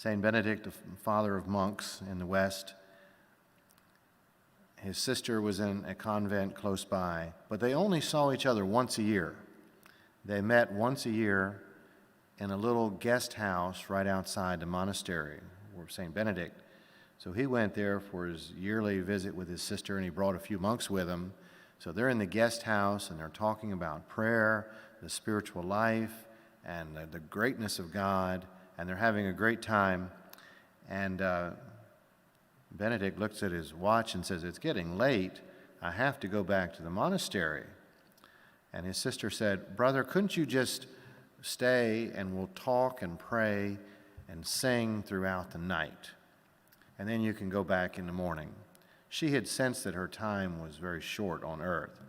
St. Benedict, the father of monks in the West, his sister was in a convent close by, but they only saw each other once a year. They met once a year in a little guest house right outside the monastery where St. Benedict. So he went there for his yearly visit with his sister, and he brought a few monks with him. So they're in the guest house, and they're talking about prayer, the spiritual life, and the greatness of God, and they're having a great time. And Benedict looks at his watch and says, "It's getting late. I have to go back to the monastery." And his sister said, "Brother, couldn't you just stay and we'll talk and pray and sing throughout the night? And then you can go back in the morning." She had sensed that her time was very short on earth.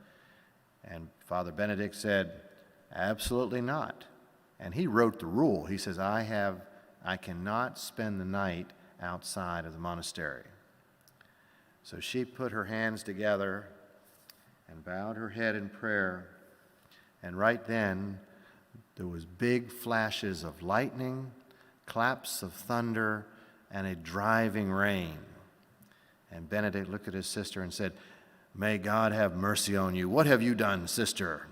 And Father Benedict said, "Absolutely not." And he wrote the rule. He says, I cannot spend the night outside of the monastery. So she put her hands together and bowed her head in prayer. And right then, there was big flashes of lightning, claps of thunder, and a driving rain. And Benedict looked at his sister and said, "May God have mercy on you. What have you done, sister?"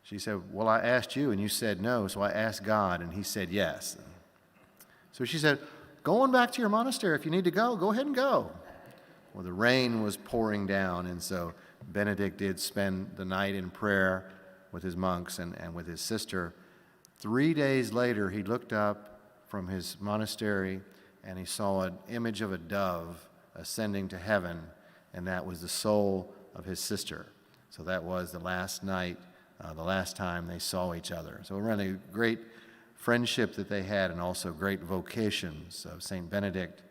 She said, "Well, I asked you and you said no, so I asked God and he said yes." So she said, "Go on back to your monastery. If you need to go ahead and go." Well, the rain was pouring down, and so Benedict did spend the night in prayer with his monks and with his sister. 3 days later, he looked up from his monastery and he saw an image of a dove ascending to heaven, and that was the soul of his sister. So that was the last night, the last time they saw each other. So we're in a great friendship that they had, and also great vocations of St. Benedict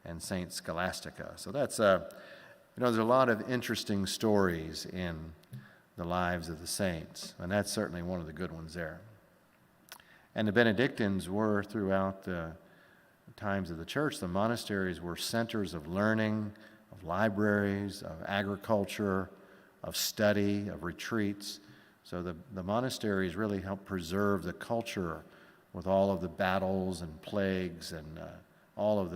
and St. Scholastica. So that's, there's a lot of interesting stories in the lives of the saints, and that's certainly one of the good ones there. And the Benedictines were, throughout the times of the church, the monasteries were centers of learning, of libraries, of agriculture, of study, of retreats. So the monasteries really helped preserve the culture with all of the battles and plagues and all of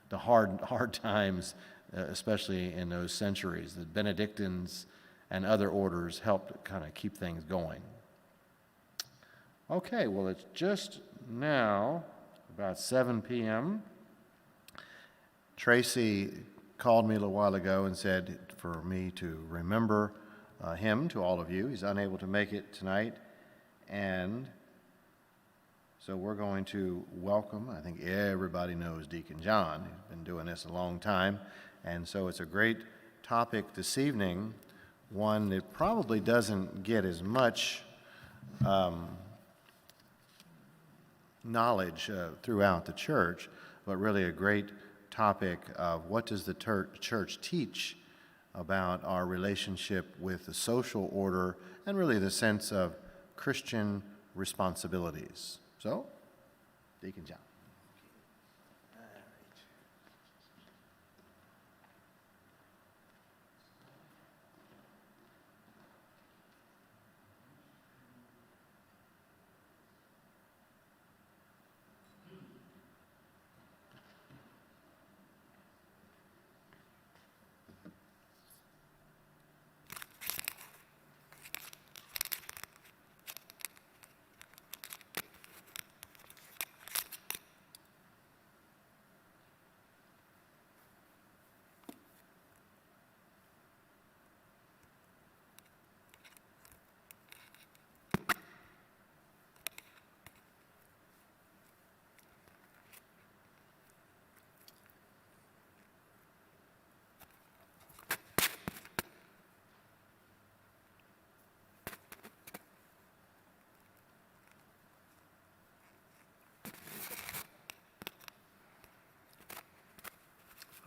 the hard times, especially in those centuries. The Benedictines and other orders helped kind of keep things going. Okay, well, it's just now about 7 p.m. Tracy called me a little while ago and said for me to remember him to all of you. He's unable to make it tonight, and so we're going to welcome, I think everybody knows Deacon John. He's been doing this a long time, and so it's a great topic this evening, one that probably doesn't get as much knowledge throughout the church, but really a great topic of what does the church teach about our relationship with the social order and really the sense of Christian responsibilities. So, Deacon John.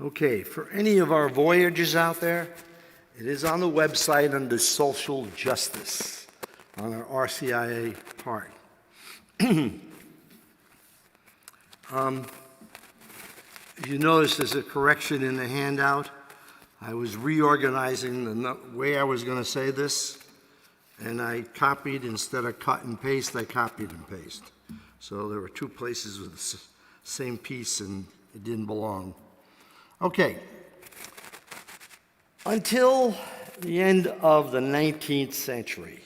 Okay, for any of our voyagers out there, it is on the website under Social Justice on our RCIA part. You notice there's a correction in the handout. I was reorganizing the way I was going to say this, and I copied instead of cut and paste, I copied and paste. So there were two places with the same piece, and it didn't belong. Okay. Until the end of the 19th century,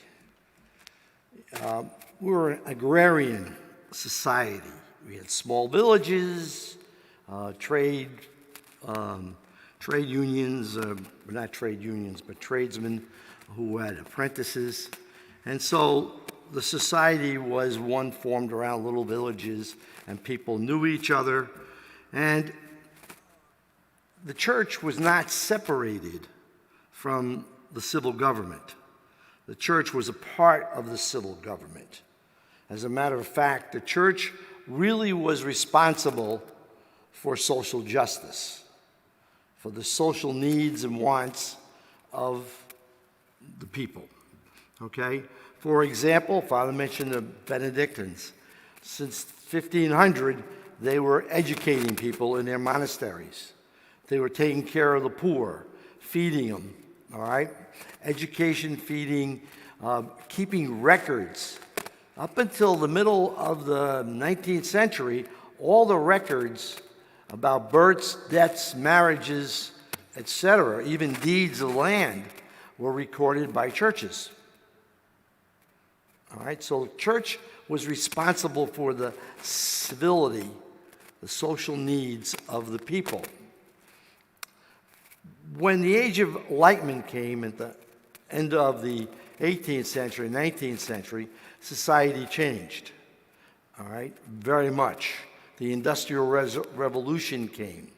we were an agrarian society. We had small villages, trade unions, not trade unions, but tradesmen who had apprentices. And so the society was one formed around little villages, and people knew each other. And the church was not separated from the civil government. The church was a part of the civil government. As a matter of fact, the church really was responsible for social justice, for the social needs and wants of the people. Okay? For example, Father mentioned the Benedictines. Since 1500, they were educating people in their monasteries. They were taking care of the poor, feeding them, all right? Education, feeding, keeping records. Up until the middle of the 19th century, all the records about births, deaths, marriages, etc., even deeds of land, were recorded by churches. All right, so the church was responsible for the civility, the social needs of the people. When the Age of Enlightenment came at the end of the 18th century, 19th century, society changed, all right, very much. The Industrial Revolution came,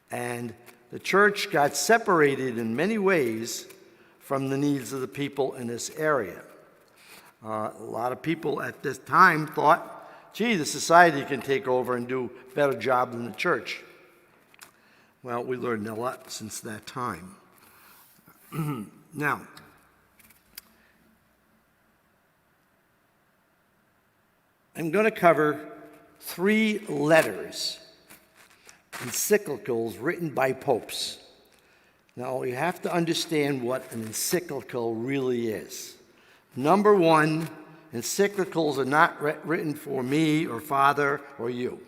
and the church got separated in many ways from the needs of the people in this area. A lot of people at this time thought, gee, the society can take over and do a better job than the church. Well, we learned a lot since that time. Now, I'm going to cover 3 letters, encyclicals written by popes. Now, you have to understand what an encyclical really is. Number 1, encyclicals are not written for me or Father or you.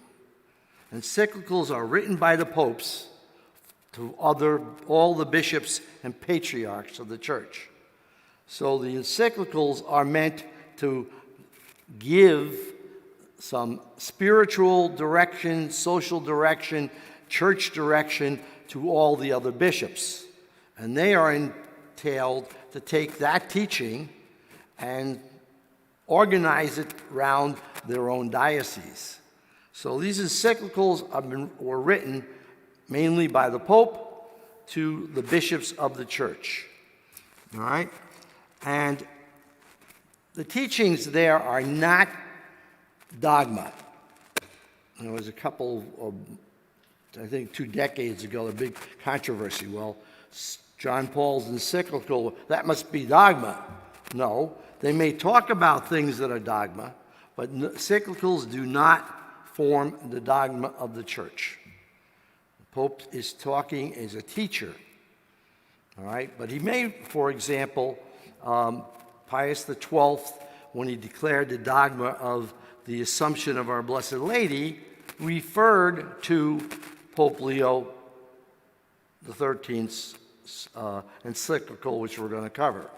Encyclicals are written by the popes to all the bishops and patriarchs of the church. So the encyclicals are meant to give some spiritual direction, social direction, church direction to all the other bishops. And they are entailed to take that teaching and organize it around their own diocese. So these encyclicals were written mainly by the Pope to the bishops of the church. All right? And the teachings there are not dogma. There was a couple of, I think 2 decades ago, a big controversy. Well, John Paul's encyclical, that must be dogma. No, they may talk about things that are dogma, but encyclicals do not form the dogma of the church. The Pope is talking as a teacher, all right? But he may, for example, Pius XII, when he declared the dogma of the Assumption of Our Blessed Lady, referred to Pope Leo XIII's encyclical, which we're going to cover.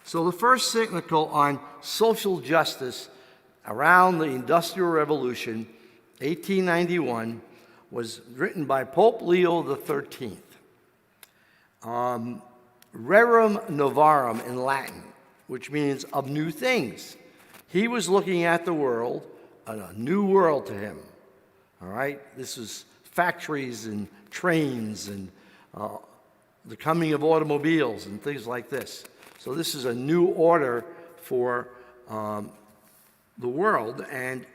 So the first encyclical on social justice around the Industrial Revolution, 1891, was written by Pope Leo XIII. Rerum Novarum in Latin, which means of new things. He was looking at the world, a new world to him. All right? This is factories and trains and the coming of automobiles and things like this. So this is a new order for the world, and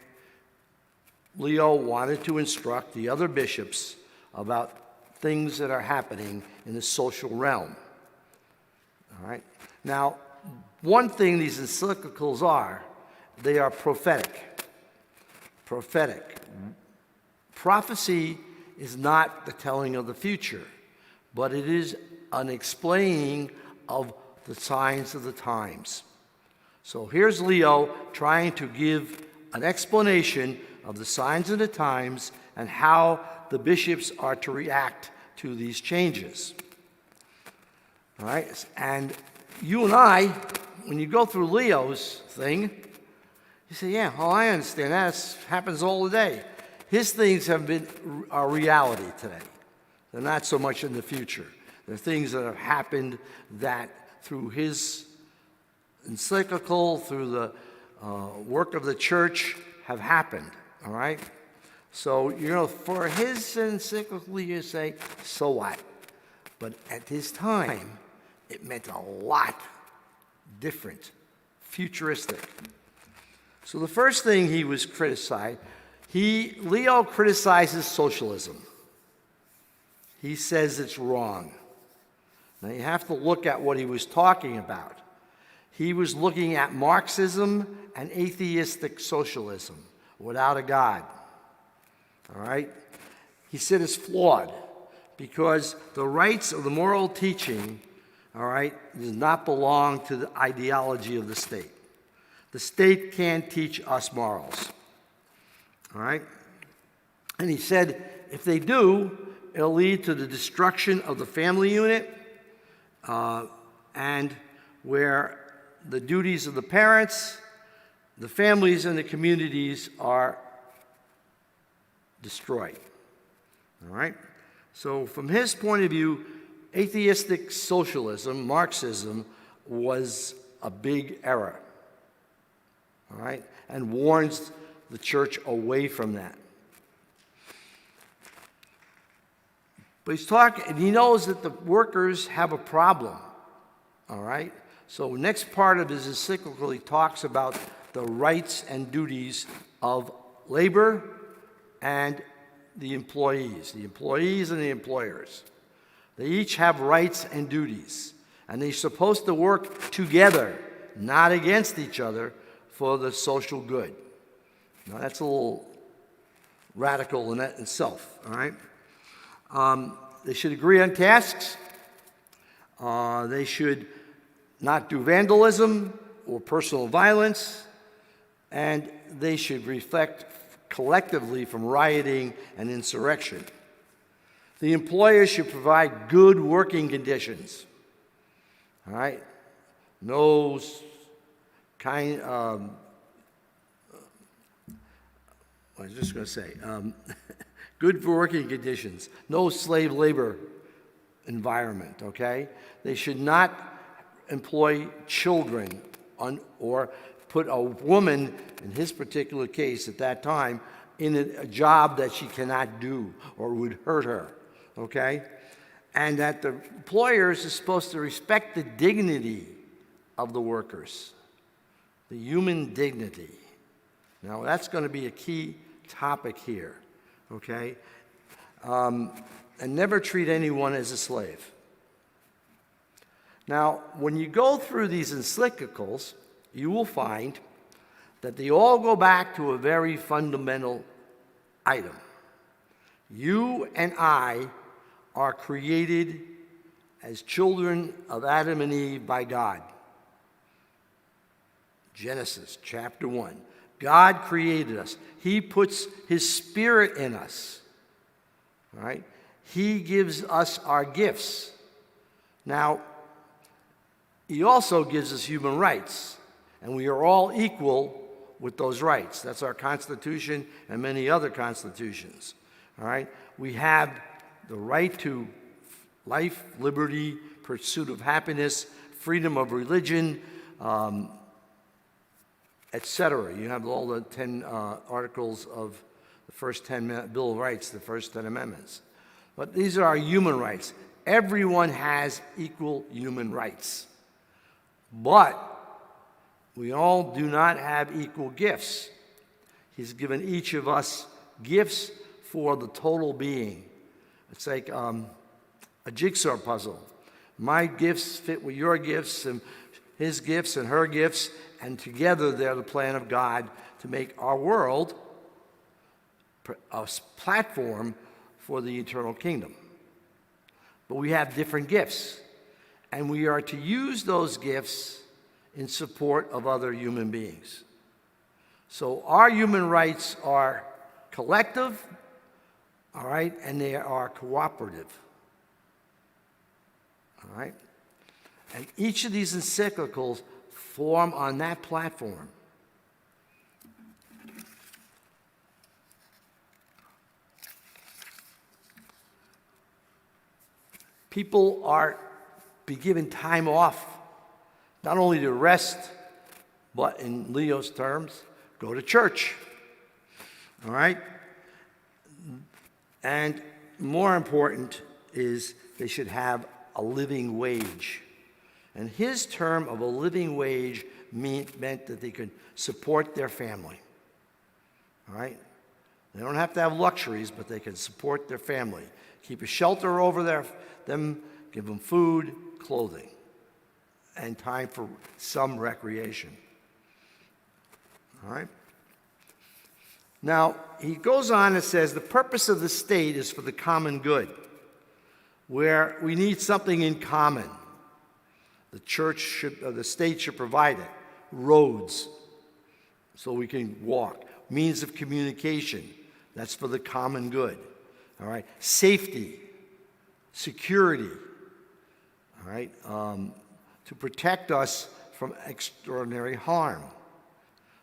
Leo wanted to instruct the other bishops about things that are happening in the social realm. All right? Now, one thing these encyclicals are, they are prophetic. Prophetic. Prophecy is not the telling of the future, but it is an explaining of the signs of the times. So here's Leo trying to give an explanation of the signs of the times and how the bishops are to react to these changes. All right? And you and I, when you go through Leo's thing, you say, yeah, well, I understand that. It happens all the day. His things have been a reality today. They're not so much in the future. They're things that have happened that through his encyclical, through the work of the church, have happened. All right? So, for his encyclical, you say, so what? But at his time, it meant a lot different, futuristic. So the first thing he was criticized, Leo criticizes socialism. He says it's wrong. Now you have to look at what he was talking about. He was looking at Marxism and atheistic socialism without a God. All right? He said it's flawed because the rights of the moral teaching, all right, does not belong to the ideology of the state. The state can't teach us morals. All right? And he said if they do, it'll lead to the destruction of the family unit and where the duties of the parents, the families, and the communities are destroyed. All right? So from his point of view, atheistic socialism, Marxism, was a big error. All right? And warns the church away from that. But he's talking, and he knows that the workers have a problem. All right? So next part of his encyclical, he talks about the rights and duties of labor and the employees and the employers. They each have rights and duties, and they're supposed to work together, not against each other, for the social good. Now that's a little radical in that itself, all right? They should agree on tasks. They should not do vandalism or personal violence, and they should reflect collectively from rioting and insurrection. The employer should provide good working conditions. All right? No kind, I was just going to say, good working conditions, no slave labor environment, okay? They should not employ children or put a woman, in his particular case at that time, in a job that she cannot do or would hurt her, okay? And that the employers are supposed to respect the dignity of the workers, the human dignity. Now, that's going to be a key topic here, okay? And never treat anyone as a slave. Now, when you go through these encyclicals, you will find that they all go back to a very fundamental item. You and I are created as children of Adam and Eve by God. Genesis chapter 1. God created us. He puts his spirit in us. All right? He gives us our gifts. Now, he also gives us human rights, and we are all equal with those rights. That's our Constitution and many other constitutions. All right? We have the right to life, liberty, pursuit of happiness, freedom of religion, etc. You have all the 10 articles of the first 10 Bill of Rights, the first 10 amendments. But these are our human rights. Everyone has equal human rights. But we all do not have equal gifts. He's given each of us gifts for the total being. It's like a jigsaw puzzle. My gifts fit with your gifts, and his gifts and her gifts, and together they're the plan of God to make our world a platform for the eternal kingdom. But we have different gifts, and we are to use those gifts in support of other human beings. So our human rights are collective, all right, and they are cooperative. All right? And each of these encyclicals form on that platform. People are be given time off, not only to rest, but in Leo's terms, go to church. All right? And more important is they should have a living wage. And his term of a living wage meant that they could support their family. All right? They don't have to have luxuries, but they can support their family. Keep a shelter over them, give them food, clothing, and time for some recreation. All right? Now, he goes on and says, the purpose of the state is for the common good, where we need something in common. The state should provide it. Roads, so we can walk. Means of communication, that's for the common good. All right? Safety, security, all right? To protect us from extraordinary harm.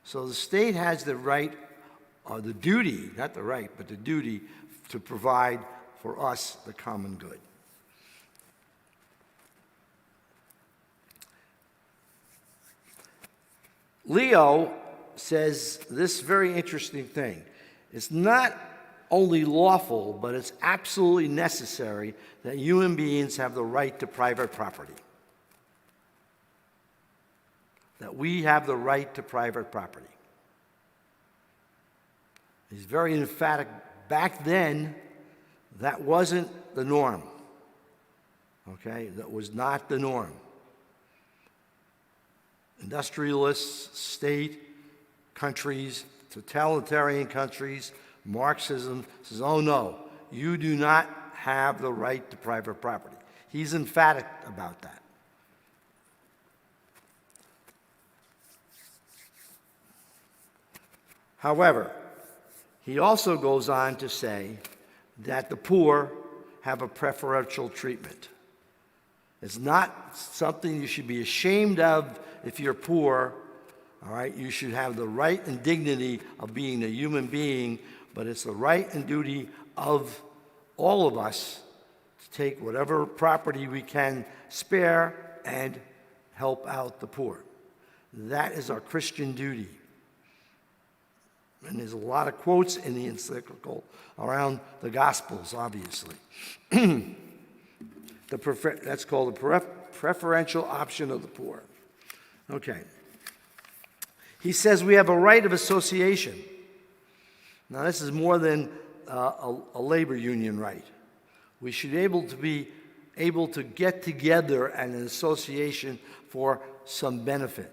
So the state has the right, or the duty, not the right, but the duty to provide for us the common good. Leo says this very interesting thing. It's not only lawful, but it's absolutely necessary that human beings have the right to private property. That we have the right to private property. He's very emphatic. Back then, that wasn't the norm. Okay? That was not the norm. Industrialists, state, countries, totalitarian countries, Marxism says, oh no, you do not have the right to private property. He's emphatic about that. However, he also goes on to say that the poor have a preferential treatment. It's not something you should be ashamed of if you're poor, all right? You should have the right and dignity of being a human being, but it's the right and duty of all of us to take whatever property we can spare and help out the poor. That is our Christian duty. And there's a lot of quotes in the encyclical around the Gospels, obviously. That's called the preferential option of the poor. Okay. He says we have a right of association. Now, this is more than a labor union right. We should be able to get together in an association for some benefit.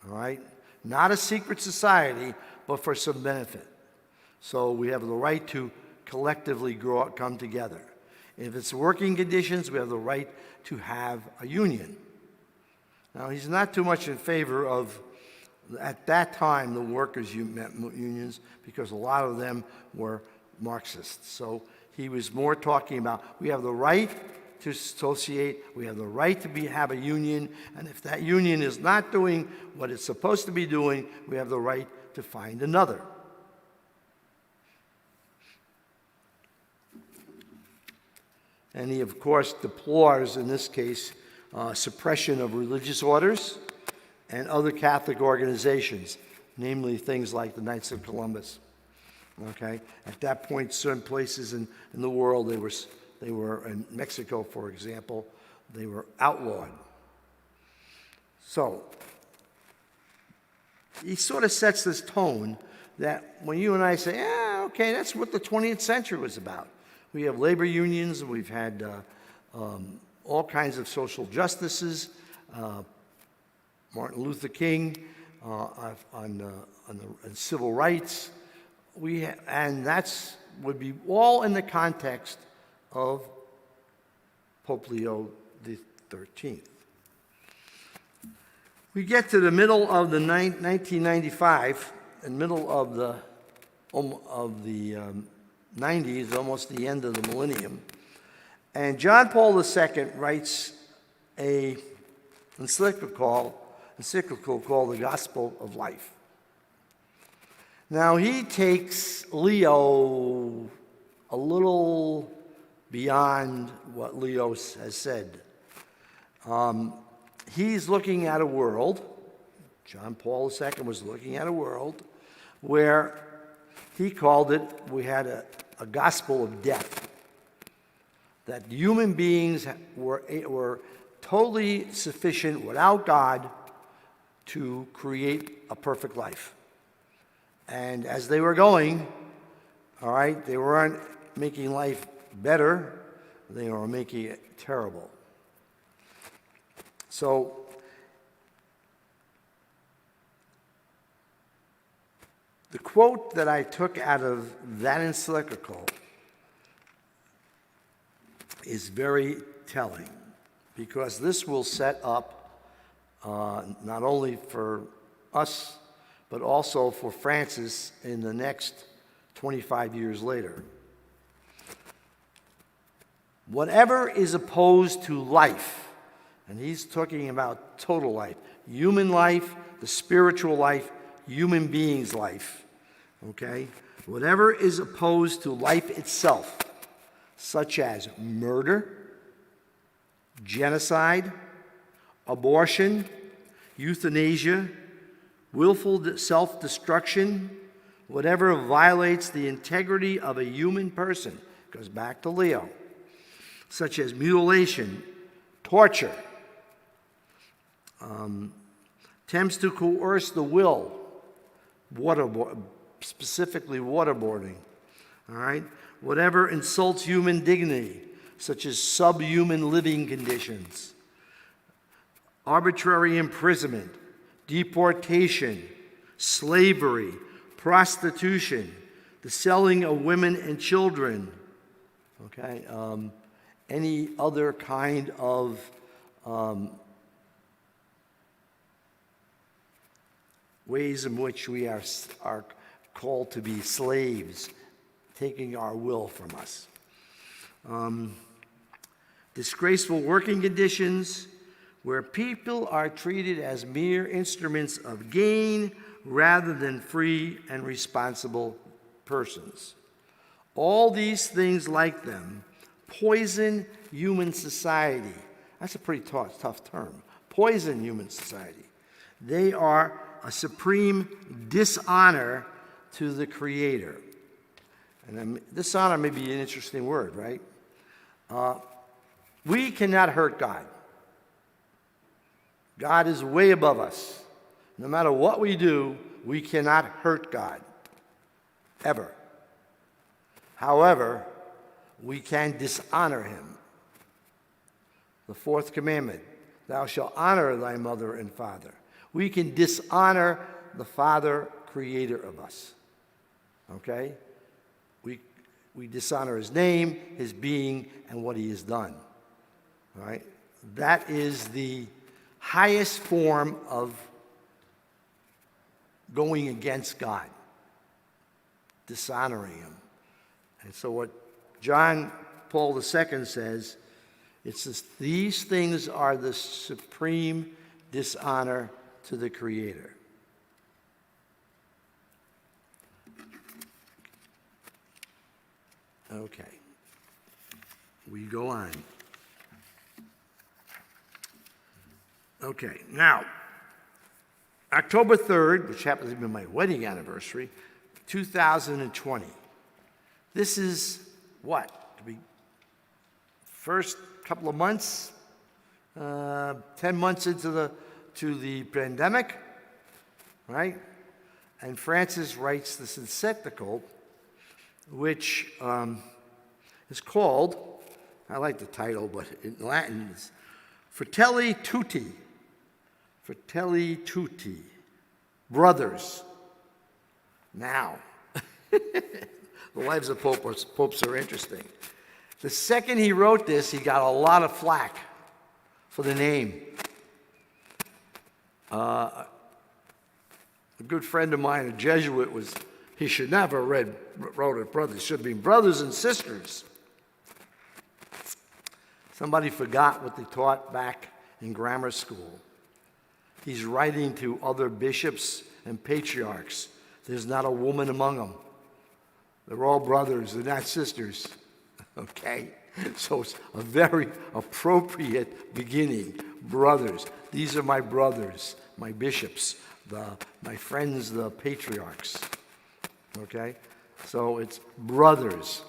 All right? Not a secret society, but for some benefit. So we have the right to collectively come together. If it's working conditions, we have the right to have a union. Now, he's not too much in favor of, at that time, the workers' unions, because a lot of them were Marxists. So he was more talking about we have the right to associate, we have the right to have a union, and if that union is not doing what it's supposed to be doing, we have the right to find another. And he, of course, deplores, in this case, suppression of religious orders and other Catholic organizations, namely things like the Knights of Columbus. Okay? At that point, certain places in the world, they were in Mexico, for example, they were outlawed. So, he sort of sets this tone that when you and I say, yeah, okay, that's what the 20th century was about. We have labor unions, we've had all kinds of social justices, Martin Luther King on civil rights, and that's would be all in the context of Pope Leo XIII. We get to the middle of the 1995, in the middle of the 90s, almost the end of the millennium. And John Paul II writes an encyclical called the Gospel of Life. Now, he takes Leo a little beyond what Leo has said. He's looking at a world, John Paul II was looking at a world where he called it, we had a gospel of death. That human beings were totally sufficient without God to create a perfect life. And as they were going, all right, they weren't making life better, they were making it terrible. So, the quote that I took out of that encyclical is very telling, because this will set up not only for us, but also for Francis in the next 25 years later. Whatever is opposed to life, and he's talking about total life, human life, the spiritual life, human beings' life, okay? Whatever is opposed to life itself, such as murder, genocide, abortion, euthanasia, willful self-destruction, whatever violates the integrity of a human person, goes back to Leo, such as mutilation, torture, attempts to coerce the will, specifically waterboarding, all right? Whatever insults human dignity, such as subhuman living conditions, arbitrary imprisonment, deportation, slavery, prostitution, the selling of women and children, okay? Any other kind of ways in which we are called to be slaves, taking our will from us. Disgraceful working conditions, where people are treated as mere instruments of gain rather than free and responsible persons. All these things like them poison human society. That's a pretty tough term. Poison human society. They are a supreme dishonor to the Creator. And dishonor may be an interesting word, right? We cannot hurt God. God is way above us. No matter what we do, we cannot hurt God, ever. However, we can dishonor him. The fourth commandment, thou shalt honor thy mother and father. We can dishonor the Father, creator of us. Okay? We dishonor his name, his being, and what he has done. All right? That is the highest form of going against God, dishonoring him. And so what John Paul II says, it's this, these things are the supreme dishonor to the Creator. Okay. We go on. Okay, now, October 3rd, which happens to be my wedding anniversary, 2020. This is what? The first couple of months, 10 months into the pandemic, right? And Francis writes this encyclical, which is called, I like the title, but in Latin it's Fratelli Tutti. Fratelli Tutti. Brothers. Now, the lives of popes are interesting. The second he wrote this, he got a lot of flack for the name. A good friend of mine, a Jesuit, he should never have wrote it brothers. It should have been brothers and sisters. Somebody forgot what they taught back in grammar school. He's writing to other bishops and patriarchs. There's not a woman among them. They're all brothers, they're not sisters. Okay? So it's a very appropriate beginning. Brothers. These are my brothers, my bishops, my friends, the patriarchs. Okay? So it's brothers.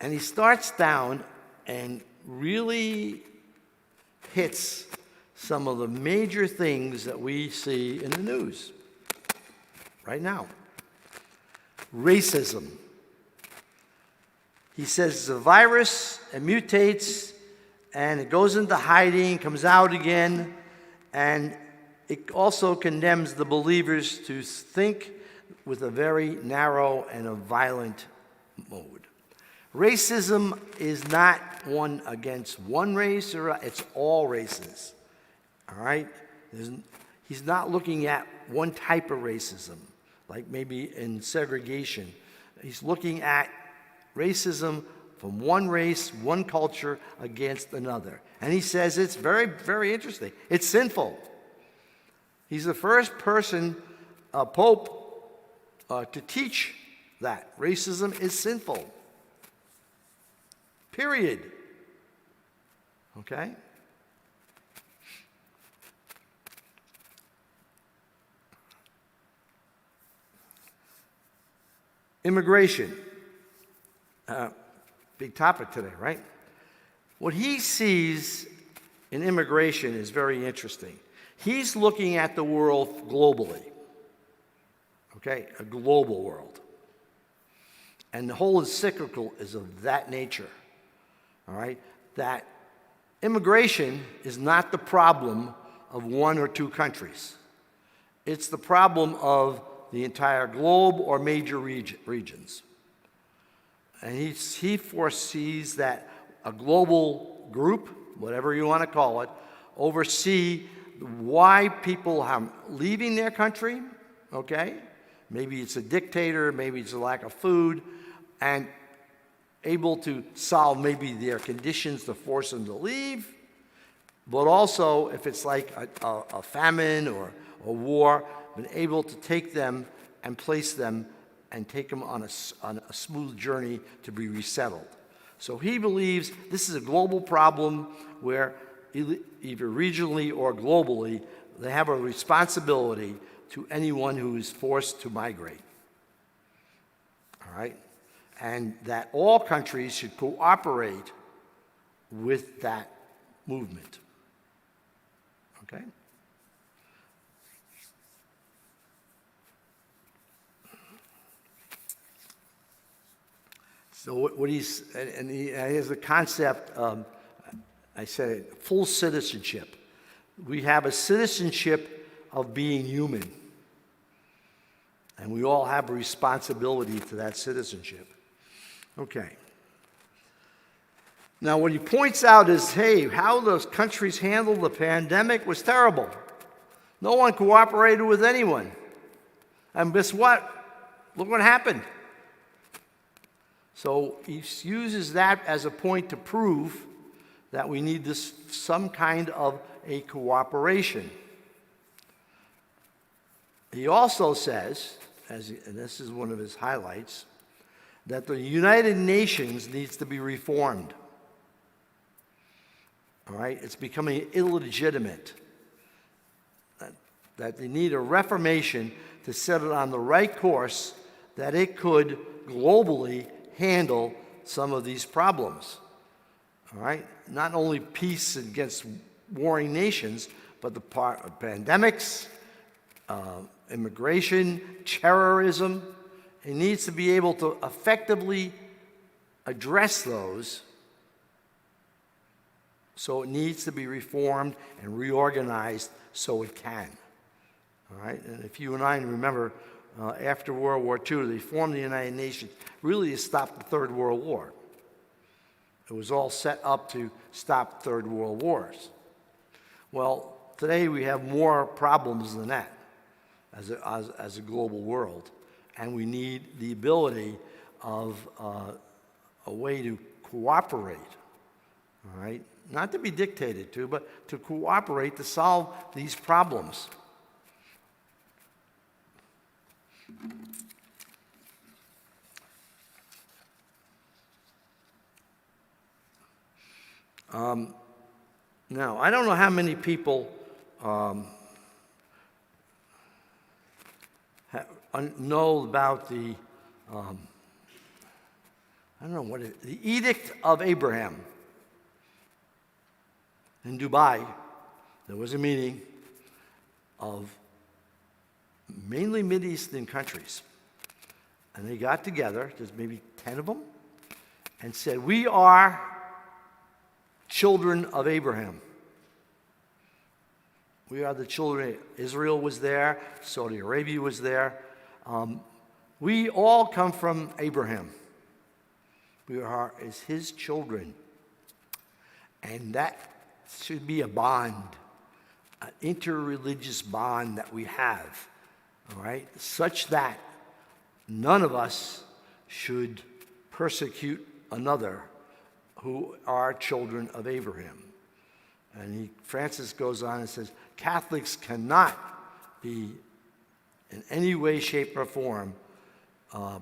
And he starts down and really hits some of the major things that we see in the news right now. Racism. He says it's a virus, it mutates, and it goes into hiding, comes out again, and it also condemns the believers to think with a very narrow and a violent mode. Racism is not one against one race, it's all races. All right? He's not looking at one type of racism, like maybe in segregation. He's looking at racism from one race, one culture against another. And he says it's very, very interesting. It's sinful. He's the first person, Pope, to teach that racism is sinful. Period. Okay? Immigration. Big topic today, right? What he sees in immigration is very interesting. He's looking at the world globally. Okay? A global world. And the whole encyclical is of that nature. All right? That immigration is not the problem of one or two countries. It's the problem of the entire globe or major regions. And he foresees that a global group, whatever you want to call it, oversee why people are leaving their country, okay? Maybe it's a dictator, maybe it's a lack of food, and able to solve maybe their conditions to force them to leave, but also if it's like a famine or a war, been able to take them and place them and take them on a smooth journey to be resettled. So he believes this is a global problem where either regionally or globally, they have a responsibility to anyone who is forced to migrate. All right? And that all countries should cooperate with that movement. Okay? So what he's, and he has a concept, I said full citizenship. We have a citizenship of being human. And we all have a responsibility to that citizenship. Okay. Now what he points out is, hey, how those countries handled the pandemic was terrible. No one cooperated with anyone. And guess what? Look what happened. So he uses that as a point to prove that we need some kind of a cooperation. He also says, and this is one of his highlights, that the United Nations needs to be reformed. All right? It's becoming illegitimate. That they need a reformation to set it on the right course, that it could globally handle some of these problems. All right? Not only peace against warring nations, but the part of pandemics, immigration, terrorism. It needs to be able to effectively address those. So it needs to be reformed and reorganized so it can. All right? And if you and I remember, after World War II, they formed the United Nations really to stop the Third World War. It was all set up to stop Third World Wars. Well, today we have more problems than that as a global world, and we need the ability of a way to cooperate, all right? Not to be dictated to, but to cooperate to solve these problems. Now, I don't know how many people know about the, I don't know what it is, the Edict of Abraham. In Dubai, there was a meeting of mainly Mideastern countries. And they got together, there's maybe 10 of them, and said, we are children of Abraham. We are the children. Israel was there, Saudi Arabia was there. We all come from Abraham. We are as his children. And that should be a bond, an interreligious bond that we have, all right? Such that none of us should persecute another who are children of Abraham. And Francis goes on and says, Catholics cannot be in any way, shape, or form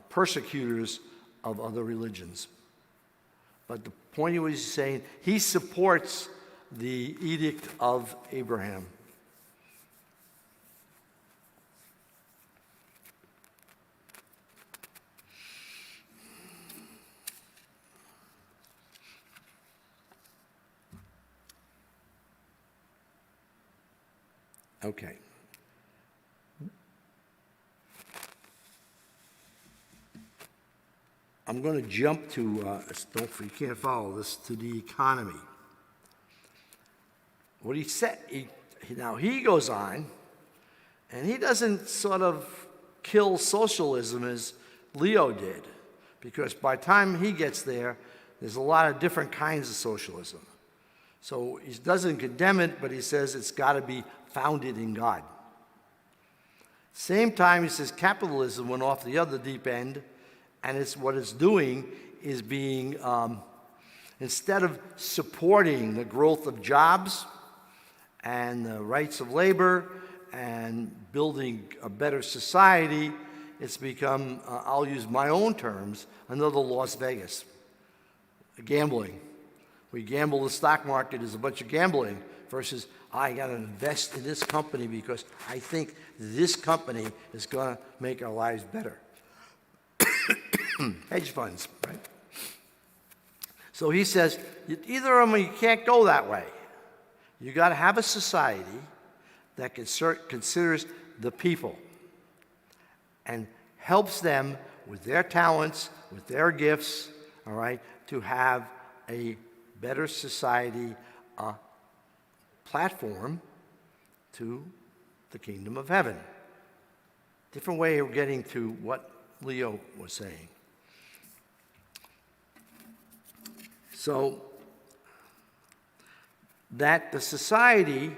persecutors of other religions. But the point he was saying, he supports the Edict of Abraham. Okay. I'm going to jump to, you can't follow this, to the economy. What he said, now he goes on, and he doesn't sort of kill socialism as Leo did, because by the time he gets there, there's a lot of different kinds of socialism. So he doesn't condemn it, but he says it's got to be founded in God. Same time, he says capitalism went off the other deep end, and what it's doing is being, instead of supporting the growth of jobs and the rights of labor and building a better society, it's become, I'll use my own terms, another Las Vegas. Gambling. We gamble the stock market is a bunch of gambling versus I got to invest in this company because I think this company is going to make our lives better. Hedge funds, right? So he says, either of them, you can't go that way. You got to have a society that considers the people and helps them with their talents, with their gifts, all right, to have a better society, a platform to the kingdom of heaven. Different way of getting to what Leo was saying. So that the society,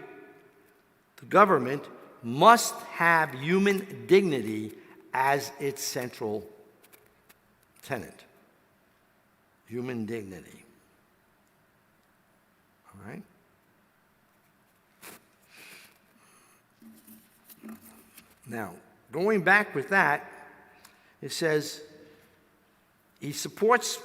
the government, must have human dignity as its central tenet. Human dignity. All right? Now, going back with that, it says he supports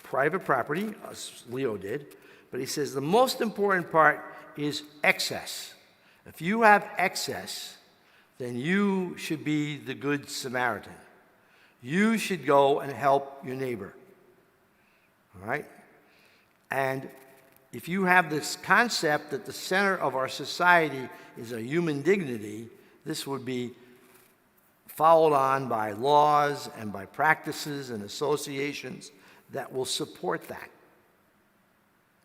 private property, as Leo did, but he says the most important part is excess. If you have excess, then you should be the good Samaritan. You should go and help your neighbor. All right? And if you have this concept that the center of our society is a human dignity, this would be followed on by laws and by practices and associations that will support that.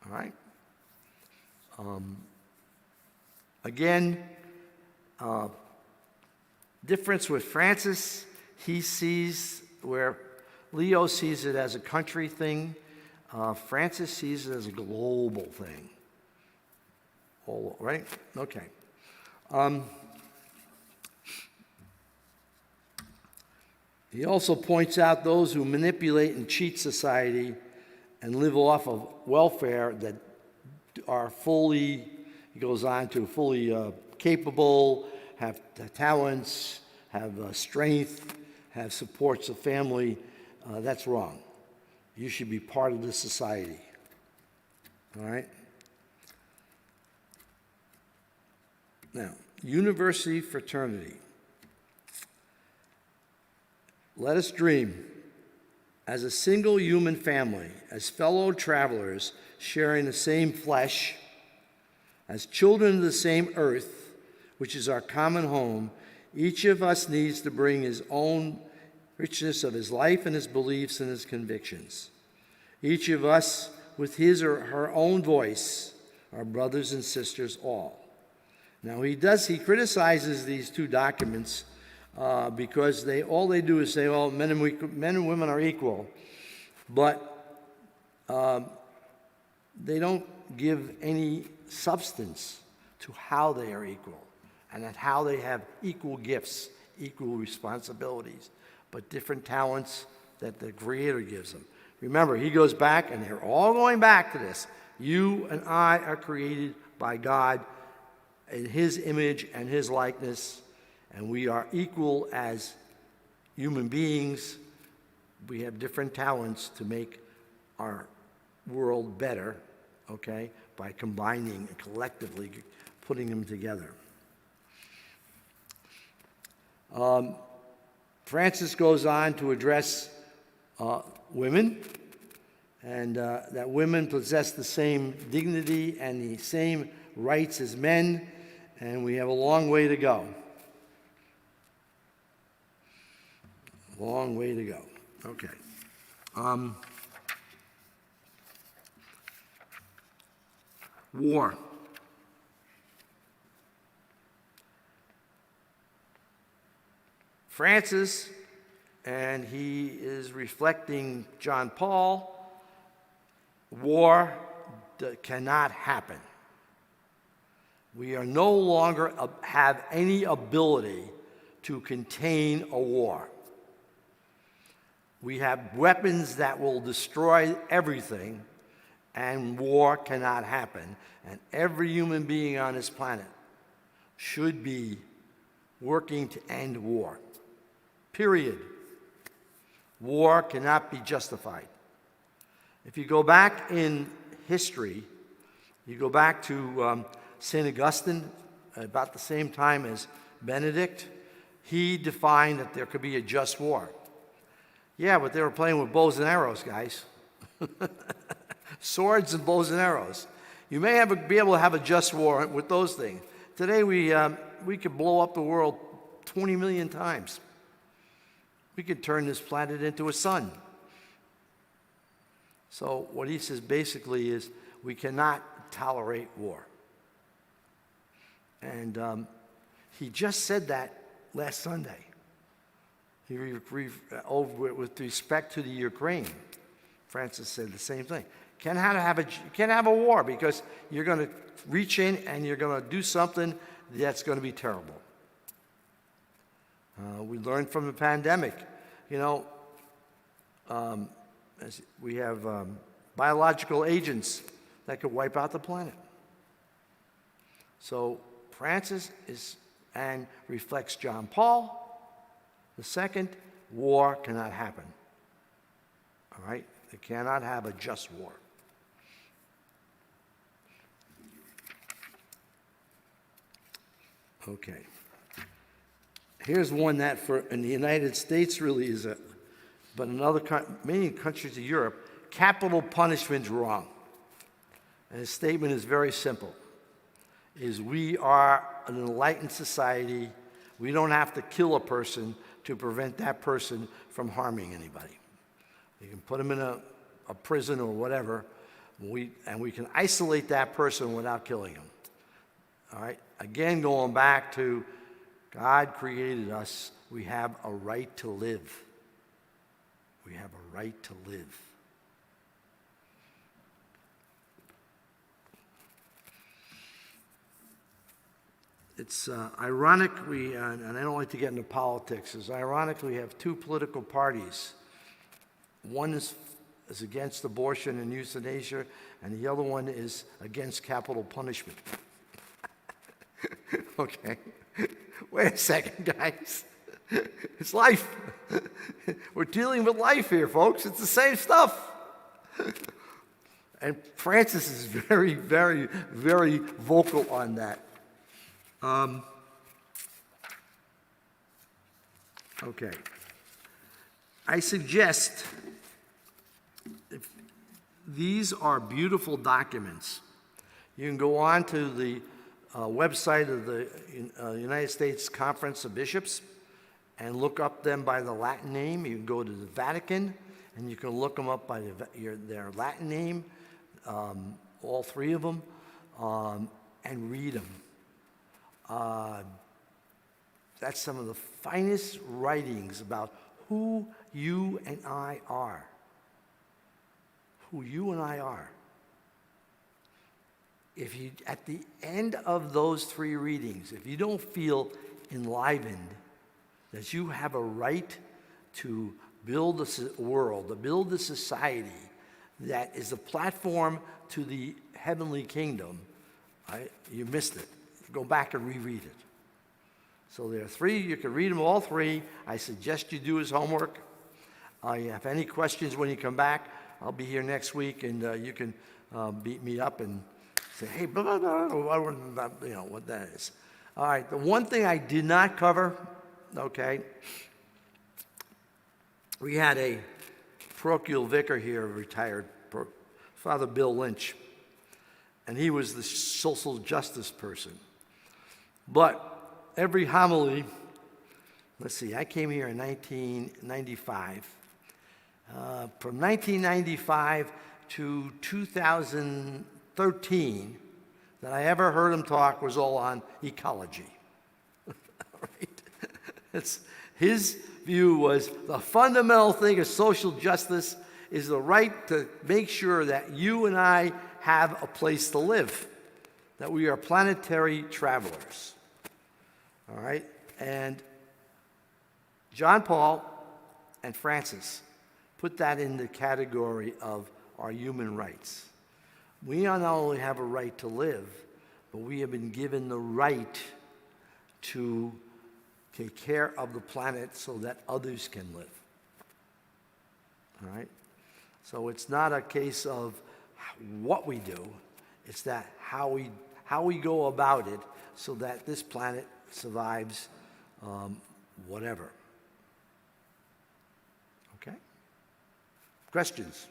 All right? Again, difference with Francis, he sees where Leo sees it as a country thing, Francis sees it as a global thing. all right? Okay. He also points out those who manipulate and cheat society and live off of welfare that are fully, he goes on to, fully capable, have talents, have strength, have supports of family. That's wrong. You should be part of this society. All right? Now, university fraternity. Let us dream as a single human family, as fellow travelers sharing the same flesh, as children of the same earth, which is our common home. Each of us needs to bring his own richness of his life and his beliefs and his convictions. Each of us with his or her own voice, our brothers and sisters all. Now he criticizes these two documents because all they do is say, well, men and women are equal, but they don't give any substance to how they are equal and at how they have equal gifts, equal responsibilities, but different talents that the Creator gives them. Remember, he goes back, and they're all going back to this. You and I are created by God in his image and his likeness, and we are equal as human beings. We have different talents to make our world better, okay, by combining and collectively putting them together. Francis goes on to address women, and that women possess the same dignity and the same rights as men, and we have a long way to go. Long way to go. Okay. War. Francis, and he is reflecting John Paul, war cannot happen. We are no longer have any ability to contain a war. We have weapons that will destroy everything, and war cannot happen. And every human being on this planet should be working to end war. Period. War cannot be justified. If you go back in history, you go back to St. Augustine, about the same time as Benedict, he defined that there could be a just war. Yeah, but they were playing with bows and arrows, guys. Swords and bows and arrows. You may be able to have a just war with those things. Today we could blow up the world 20 million times. We could turn this planet into a sun. So what he says basically is we cannot tolerate war. And he just said that last Sunday. With respect to the Ukraine, Francis said the same thing. You can't have a war because you're going to reach in and you're going to do something that's going to be terrible. We learned from the pandemic, as we have biological agents that could wipe out the planet. So Francis reflects John Paul. The second, war cannot happen. All right? They cannot have a just war. Okay. Here's one that in the United States really is but in many countries of Europe, capital punishment's wrong. And his statement is very simple, is we are an enlightened society. We don't have to kill a person to prevent that person from harming anybody. You can put them in a prison or whatever, and we can isolate that person without killing him. All right? Again, going back to God created us. We have a right to live. We have a right to live. It's ironic, and I don't like to get into politics, it's ironic we have two political parties. One is against abortion and euthanasia, and the other one is against capital punishment. Okay. Wait a second, guys. It's life. We're dealing with life here, folks. It's the same stuff. And Francis is very, very, very vocal on that. Okay. I suggest, if these are beautiful documents. You can go on to the website of the United States Conference of Bishops and look up them by the Latin name. You can go to the Vatican and you can look them up by their Latin name, all three of them, and read them. That's some of the finest writings about who you and I are. Who you and I are. If you, at the end of those three readings, if you don't feel enlivened that you have a right to build a world, to build a society that is a platform to the heavenly kingdom, you missed it. Go back and reread it. So there are three. You can read them all three. I suggest you do his homework. You have any questions when you come back, I'll be here next week, and you can beat me up and say, hey, blah, blah, blah, you know what that is. All right, the one thing I did not cover, okay, we had a parochial vicar here, retired, Father Bill Lynch, and he was the social justice person. But every homily, let's see, I came here in 1995. From 1995 to 2013, that I ever heard him talk was all on ecology. Right? His view was the fundamental thing of social justice is the right to make sure that you and I have a place to live, that we are planetary travelers. All right? And John Paul and Francis put that in the category of our human rights. We not only have a right to live, but we have been given the right to take care of the planet so that others can live. All right? So it's not a case of what we do, it's that how we go about it so that this planet survives whatever. Okay? Questions?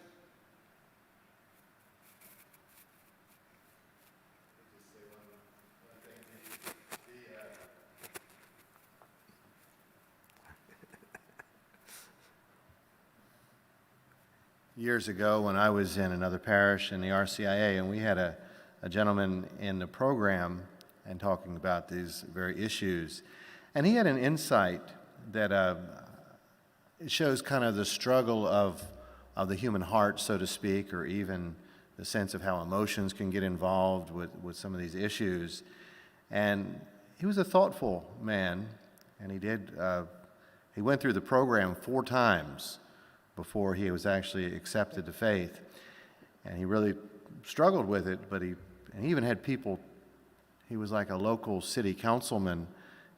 Years ago, when I was in another parish in the RCIA, and we had a gentleman in the program and talking about these very issues, and he had an insight that it shows kind of the struggle of the human heart, so to speak, or even the sense of how emotions can get involved with some of these issues. And he was a thoughtful man, and he went through the program 4 times before he was actually accepted to faith. And he really struggled with it, but he even had people, he was like a local city councilman,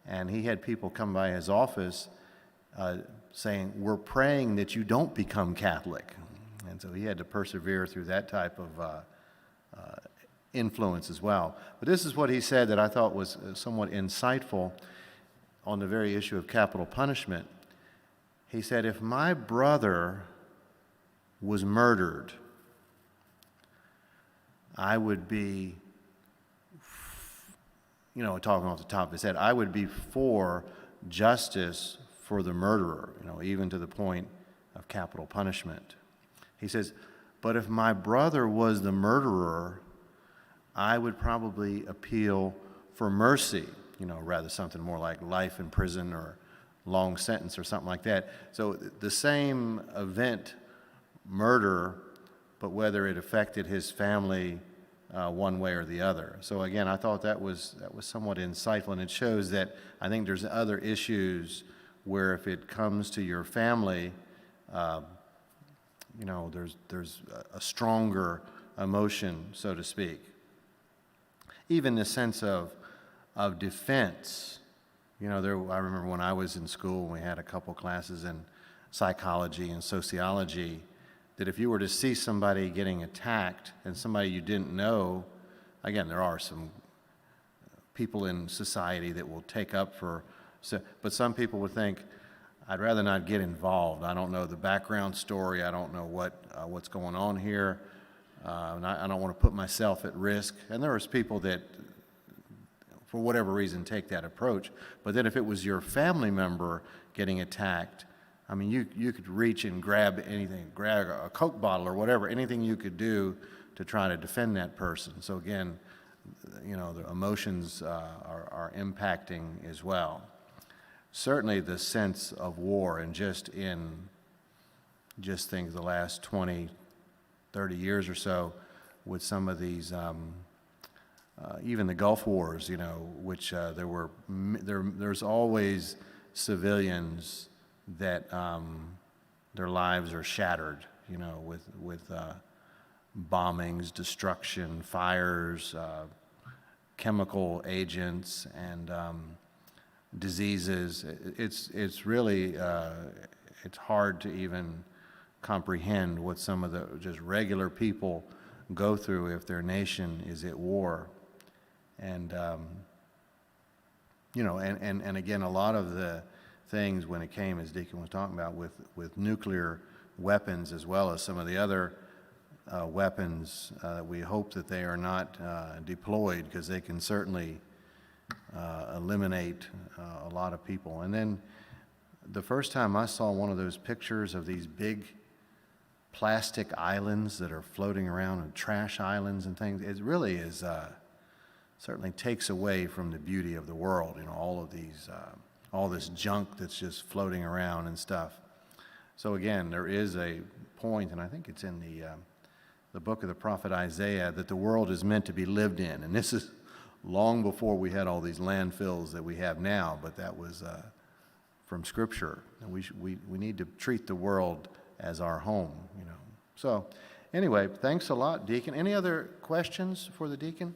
and he had people come by his office saying, we're praying that you don't become Catholic. And so he had to persevere through that type of influence as well. But this is what he said that I thought was somewhat insightful on the very issue of capital punishment. He said, if my brother was murdered, I would be, talking off the top of his head, I would be for justice for the murderer, even to the point of capital punishment. He says, but if my brother was the murderer, I would probably appeal for mercy, rather something more like life in prison or long sentence or something like that. So the same event, murder, but whether it affected his family one way or the other. So again, I thought that was somewhat insightful, and it shows that I think there's other issues where if it comes to your family, there's a stronger emotion, so to speak. Even the sense of defense. I remember when I was in school, we had a couple classes in psychology and sociology, that if you were to see somebody getting attacked and somebody you didn't know, again, there are some people in society that will take up for, but some people would think, I'd rather not get involved. I don't know the background story. I don't know what's going on here. And I don't want to put myself at risk. And there's people that, for whatever reason, take that approach. But then if it was your family member getting attacked, I mean, you could reach and grab anything, grab a Coke bottle or whatever, anything you could do to try to defend that person. So again, the emotions are impacting as well. Certainly the sense of war, and just think the last 20, 30 years or so with some of these, even the Gulf Wars, which there's always civilians that their lives are shattered, with bombings, destruction, fires, chemical agents, and diseases. It's really it's hard to even comprehend what some of the just regular people go through if their nation is at war. And and again, a lot of the things when it came, as Deacon was talking about, with nuclear weapons, as well as some of the other weapons, we hope that they are not deployed, because they can certainly eliminate a lot of people. And then the first time I saw one of those pictures of these big plastic islands that are floating around, and trash islands and things, it really is certainly takes away from the beauty of the world. All of these, all this junk that's just floating around and stuff. So again, there is a point, and I think it's in the book of the prophet Isaiah, that the world is meant to be lived in, and this is long before we had all these landfills that we have now, but that was from Scripture. And we need to treat the world as our home, So anyway, thanks a lot, Deacon. Any other questions for the Deacon?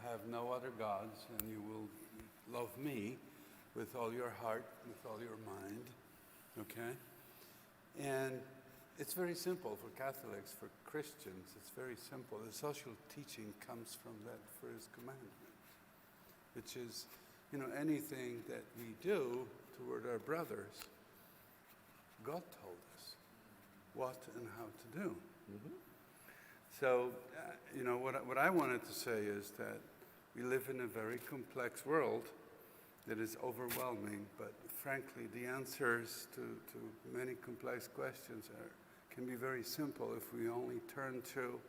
have no other gods, and you will love me with all your heart, with all your mind, okay? And it's very simple for Catholics, for Christians, it's very simple. The social teaching comes from that first commandment, which is, anything that we do toward our brothers, God told us what and how to do. Mm-hmm. So, what I wanted to say is that we live in a very complex world that is overwhelming, but frankly, the answers to many complex questions can be very simple if we only turn to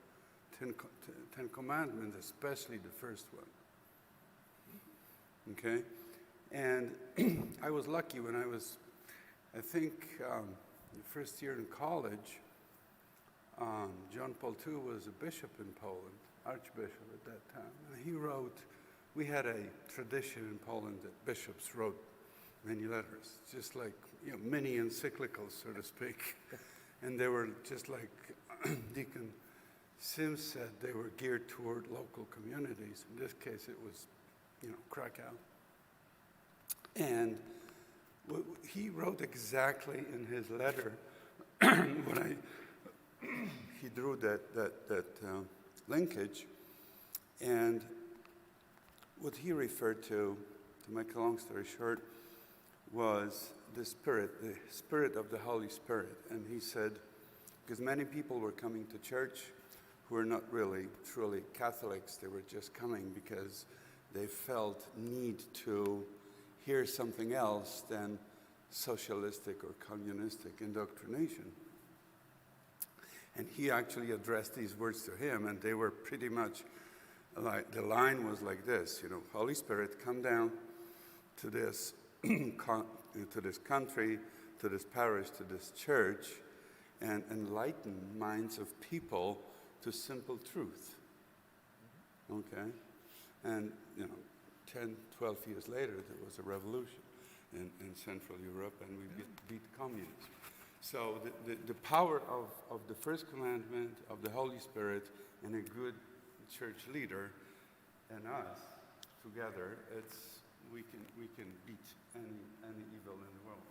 Ten Commandments, especially the first one. Okay? And I was lucky when I was, I think, the first year in college, John Paul II was a bishop in Poland, archbishop at that time, and he wrote, we had a tradition in Poland that bishops wrote many letters, just like, mini encyclicals, so to speak. And they were just like Deacon Sims said, they were geared toward local communities. In this case, it was, Krakow. And he wrote exactly in his letter when he drew that linkage, and what he referred to make a long story short, was the Spirit of the Holy Spirit. And he said, because many people were coming to church who were not really truly Catholics, they were just coming because they felt need to hear something else than socialistic or communistic indoctrination. And he actually addressed these words to him, and they were pretty much like, the line was like this, Holy Spirit, come down to this, to this country, to this parish, to this church, and enlighten minds of people to simple truth. Okay? And, 10, 12 years later, there was a revolution in Central Europe, and we beat communism. So the power of the first commandment, of the Holy Spirit, and a good church leader, and us together, we can beat any evil in the world.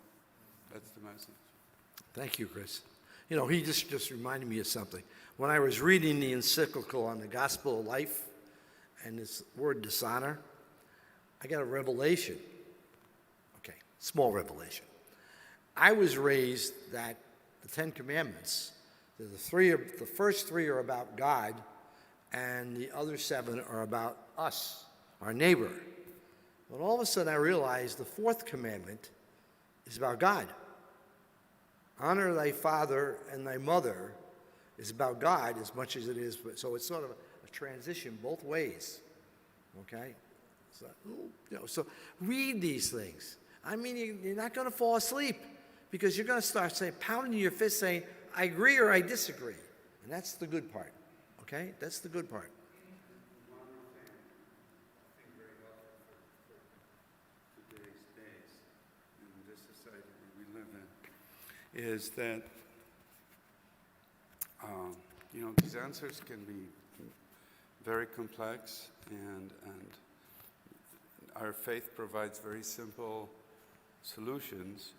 That's the message. Thank you, Chris. He just reminded me of something. When I was reading the encyclical on the gospel of life and this word dishonor, I got a revelation. Okay, small revelation. I was raised that the Ten Commandments, the first three are about God, and the other 7 are about us, our neighbor. But all of a sudden I realized the 4th commandment is about God. Honor thy father and thy mother is about God as much as it is, so it's sort of a transition both ways, okay? So read these things. I mean, you're not going to fall asleep because you're going to start pounding your fist saying, I agree or I disagree. And that's the good part, okay? That's the good part. One more thing, I think very helpful for today's days in this society where we live in, is that, these answers can be very complex, and our faith provides very simple solutions,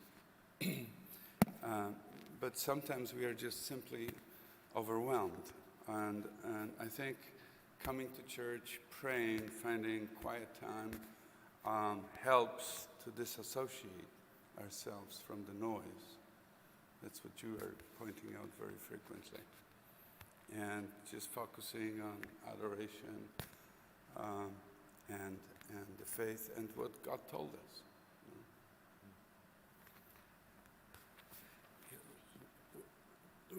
but sometimes we are just simply overwhelmed. And I think coming to church, praying, finding quiet time helps to disassociate ourselves from the noise. That's what you are pointing out very frequently. And just focusing on adoration and the faith and what God told us.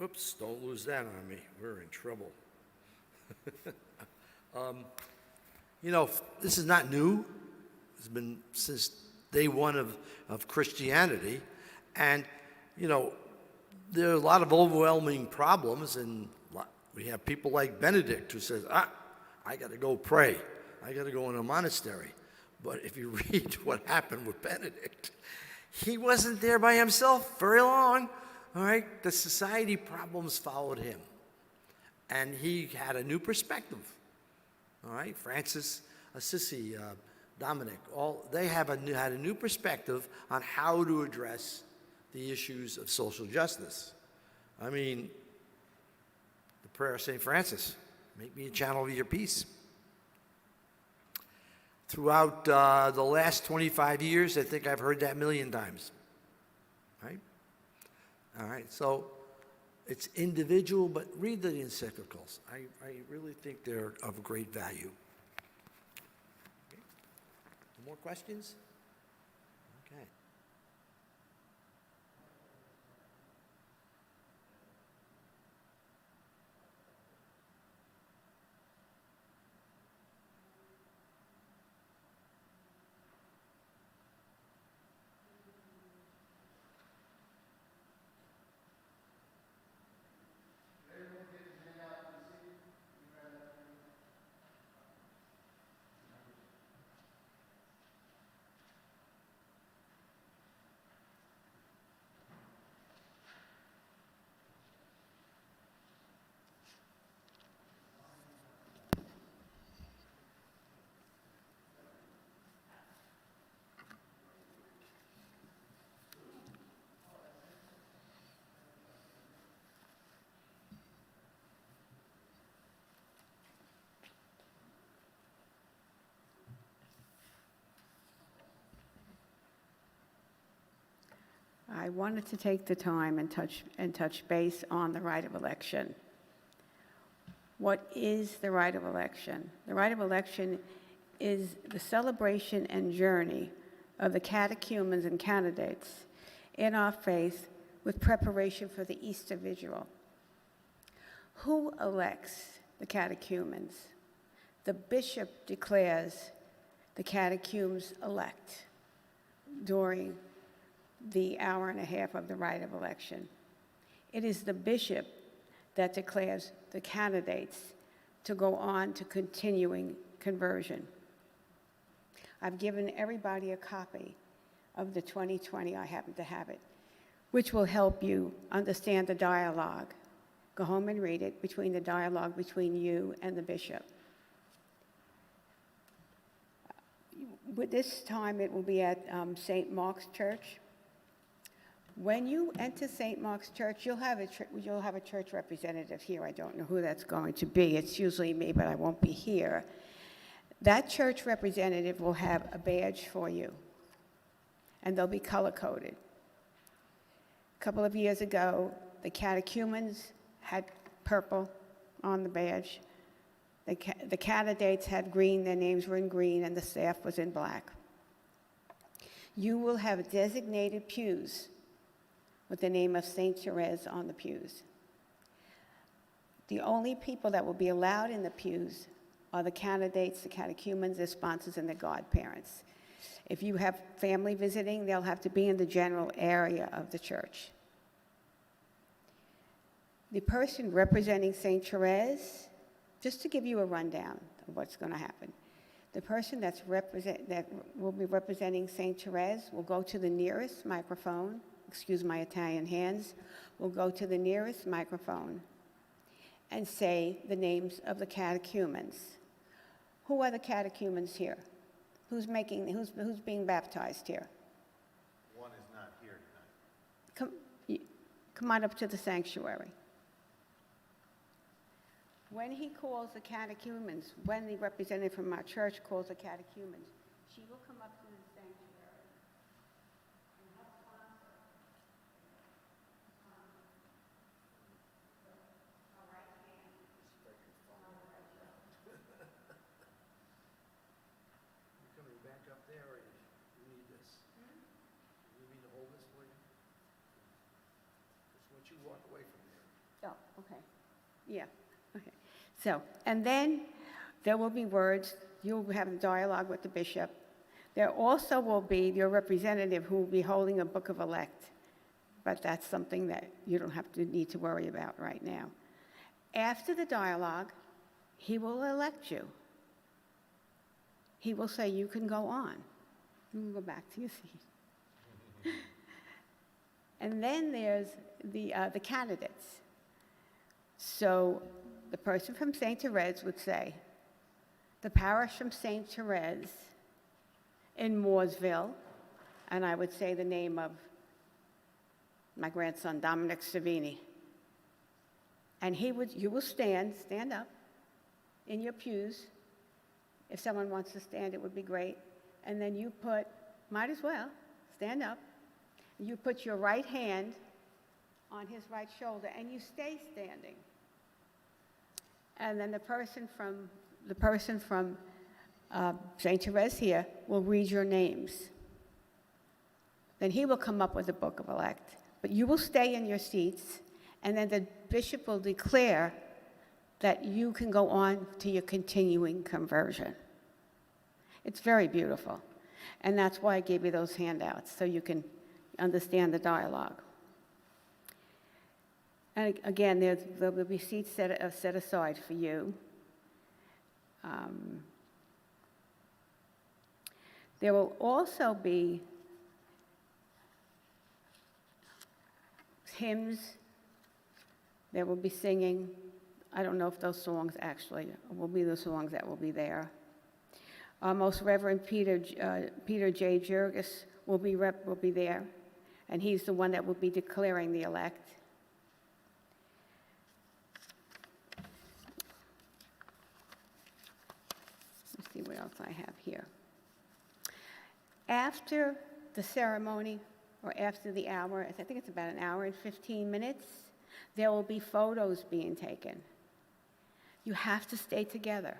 Oops, don't lose that on me. We're in trouble. This is not new. It's been since day one of Christianity. And, there are a lot of overwhelming problems, and we have people like Benedict who says, I got to go pray. I got to go in a monastery. But if you read what happened with Benedict, he wasn't there by himself very long. All right, the society problems followed him, and he had a new perspective. All right, Francis Assisi, Dominic, they have had a new perspective on how to address the issues of social justice. I mean, the prayer of St. Francis, make me a channel of your peace. Throughout the last 25 years, I think I've heard that 1,000,000 times, right? All right, so it's individual, but read the encyclicals. I really think they're of great value. Okay. More questions? Okay. I wanted to take the time and touch base on the right of election. What is the right of election? The right of election is the celebration and journey of the catechumens and candidates in our faith with preparation for the Easter Vigil. Who elects the catechumens? The bishop declares the catechumens elect during the hour and a half of the right of election. It is the bishop that declares the candidates to go on to continuing conversion. I've given everybody a copy of the 2020, I happen to have it, which will help you understand the dialogue. Go home and read it, between the dialogue between you and the bishop. With this time, it will be at St. Mark's Church. When you enter St. Mark's Church, you'll have a church representative here. I don't know who that's going to be. It's usually me, but I won't be here. That church representative will have a badge for you, and they'll be color-coded. A couple of years ago, the catechumens had purple on the badge. The candidates had green, their names were in green, and the staff was in black. You will have designated pews with the name of St. Therese on the pews. The only people that will be allowed in the pews are the candidates, the catechumens, their sponsors, and their godparents. If you have family visiting, they'll have to be in the general area of the church. The person representing St. Therese, just to give you a rundown of what's going to happen, the person that will be representing St. Therese will go to the nearest microphone, excuse my Italian hands, will go to the nearest microphone and say the names of the catechumens. Who are the catechumens here? Who's being baptized here? One is not here tonight. Come on up to the sanctuary. When he calls the catechumens, when the representative from our church calls the catechumens, she will come up to the sanctuary and her sponsor, her right hand, You coming back up there, or you need this? You need to hold this for you? Just once you walk away from there. Oh, okay. Yeah, okay. So, and then there will be words, you'll have a dialogue with the bishop. There also will be your representative who will be holding a book of elect, but that's something that you don't need to worry about right now. After the dialogue, he will elect you. He will say, you can go on. You can go back to your seat. And then there's the candidates. So the person from St. Therese would say, the parish from St. Therese in Mooresville, and I would say the name of my grandson, Dominic Savini. And you will stand up in your pews. If someone wants to stand, it would be great. And then might as well, stand up. You put your right hand on his right shoulder, and you stay standing. And then the person from St. Therese here will read your names. Then he will come up with the Book of Elect. But you will stay in your seats, and then the bishop will declare that you can go on to your continuing conversion. It's very beautiful. And that's why I gave you those handouts, so you can understand the dialogue. And again, there will be seats set aside for you. There will also be hymns. There will be singing. I don't know if those songs actually will be the songs that will be there. Most Reverend Peter J. Jurgis will be there, and he's the one that will be declaring the elect. Let's see what else I have here. After the ceremony, or after the hour, I think it's about an hour and 15 minutes, there will be photos being taken. You have to stay together,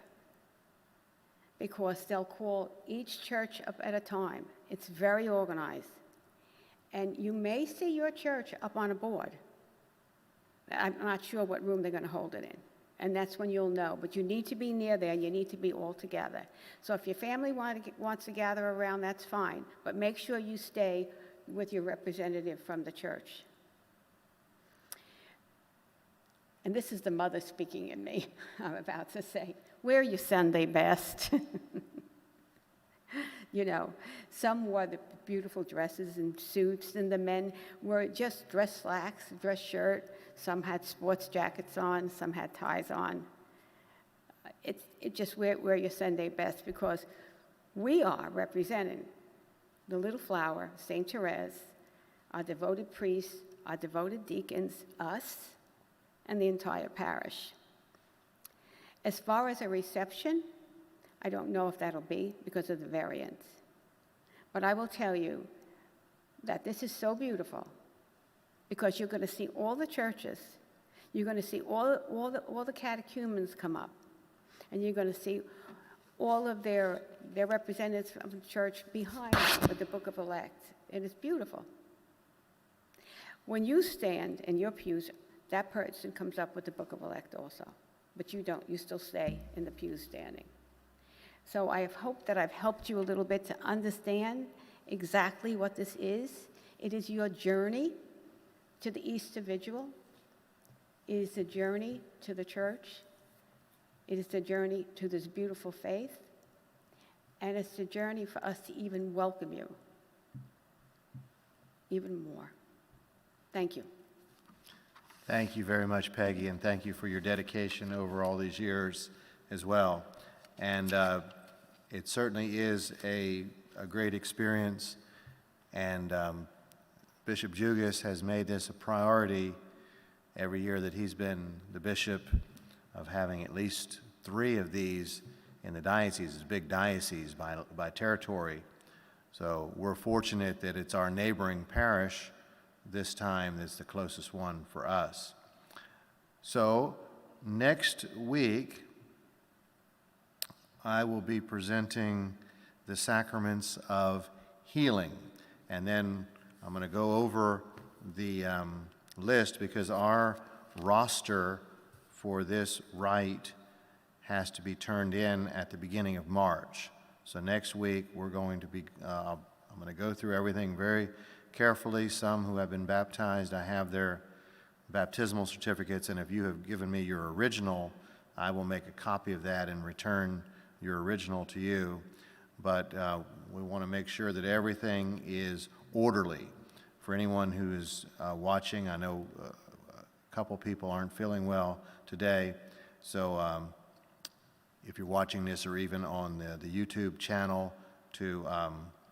because they'll call each church up at a time. It's very organized. And you may see your church up on a board. I'm not sure what room they're going to hold it in. And that's when you'll know. But you need to be near there, and you need to be all together. So if your family wants to gather around, that's fine. But make sure you stay with your representative from the church. And this is the mother speaking in me, I'm about to say. Wear your Sunday best. You know, some wore the beautiful dresses and suits, and the men were just dress slacks, dress shirt. Some had sports jackets on, some had ties on. It just wear your Sunday best, because we are representing the Little Flower, St. Therese, our devoted priests, our devoted deacons, us, and the entire parish. As far as a reception, I don't know if that'll be because of the variants. But I will tell you that this is so beautiful, because you're going to see all the churches. You're going to see all the catechumens come up. And you're going to see all of their representatives from the church behind them with the Book of Elect. It is beautiful. When you stand in your pews, that person comes up with the Book of Elect also. But you don't. You still stay in the pews standing. So I have hoped that I've helped you a little bit to understand exactly what this is. It is your journey to the Easter Vigil. It is the journey to the church. It is the journey to this beautiful faith. And it's the journey for us to even welcome you even more. Thank you. Thank you very much, Peggy, and thank you for your dedication over all these years as well. And it certainly is a great experience, and Bishop Jugis has made this a priority every year that he's been the bishop, of having at least 3 of these in the diocese. It's a big diocese by territory. So we're fortunate that it's our neighboring parish this time that's the closest one for us. So next week, I will be presenting the Sacraments of Healing. And then I'm going to go over the list, because our roster for this rite has to be turned in at the beginning of March. So next week, we're going to be, I'm going to go through everything very carefully. Some who have been baptized, I have their baptismal certificates, and if you have given me your original, I will make a copy of that and return your original to you. But we want to make sure that everything is orderly. For anyone who is watching, I know a couple people aren't feeling well today, so if you're watching this or even on the YouTube channel, to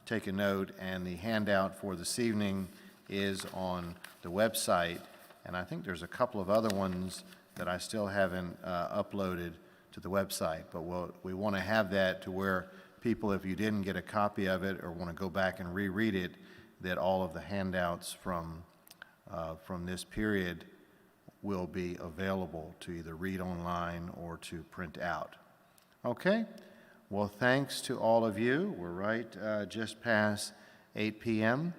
take a note. And the handout for this evening is on the website. And I think there's a couple of other ones that I still haven't uploaded to the website. But we want to have that to where people, if you didn't get a copy of it or want to go back and reread it, that all of the handouts from this period will be available to either read online or to print out. Okay? Well, thanks to all of you. We're right just past 8 p.m.,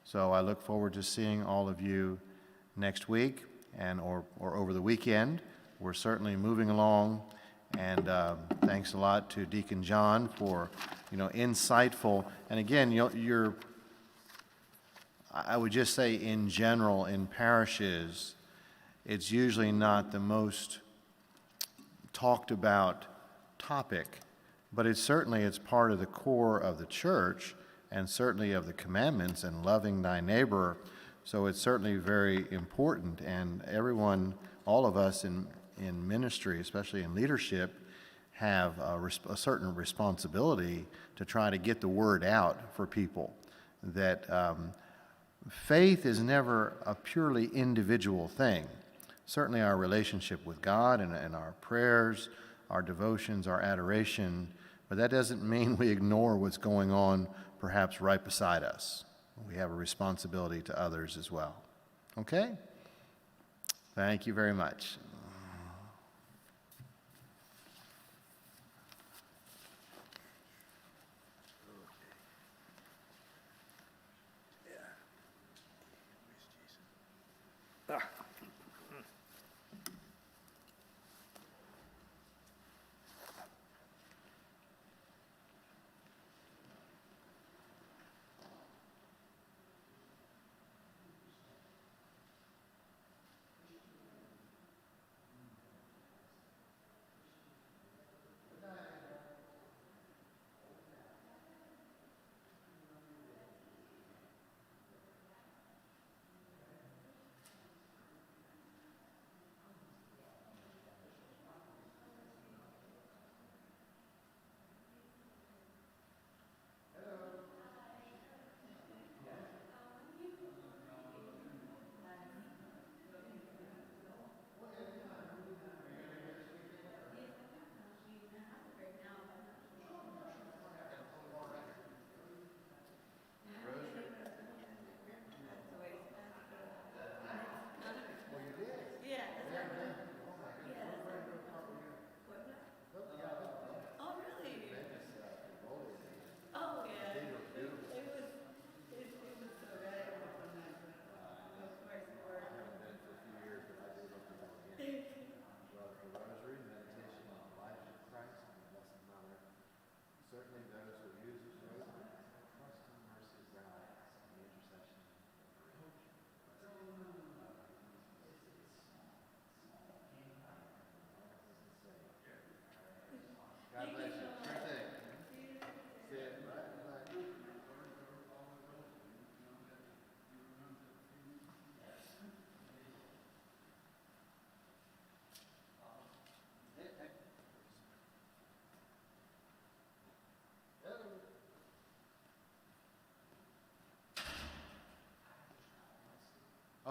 so I look forward to seeing all of you next week or over the weekend. We're certainly moving along, and thanks a lot to Deacon John for, insightful. And again, I would just say in general, in parishes, it's usually not the most talked about topic, but it's part of the core of the church and certainly of the commandments and loving thy neighbor. So it's certainly very important, and everyone, all of us in ministry, especially in leadership, have a certain responsibility to try to get the word out for people that faith is never a purely individual thing. Certainly our relationship with God and our prayers, our devotions, our adoration, but that doesn't mean we ignore what's going on perhaps right beside us. We have a responsibility to others as well. Okay? Thank you very much. Certainly those who use this rosary, trust in the mercy of God and the intercession of God bless you. Sure thing. See you. Bye.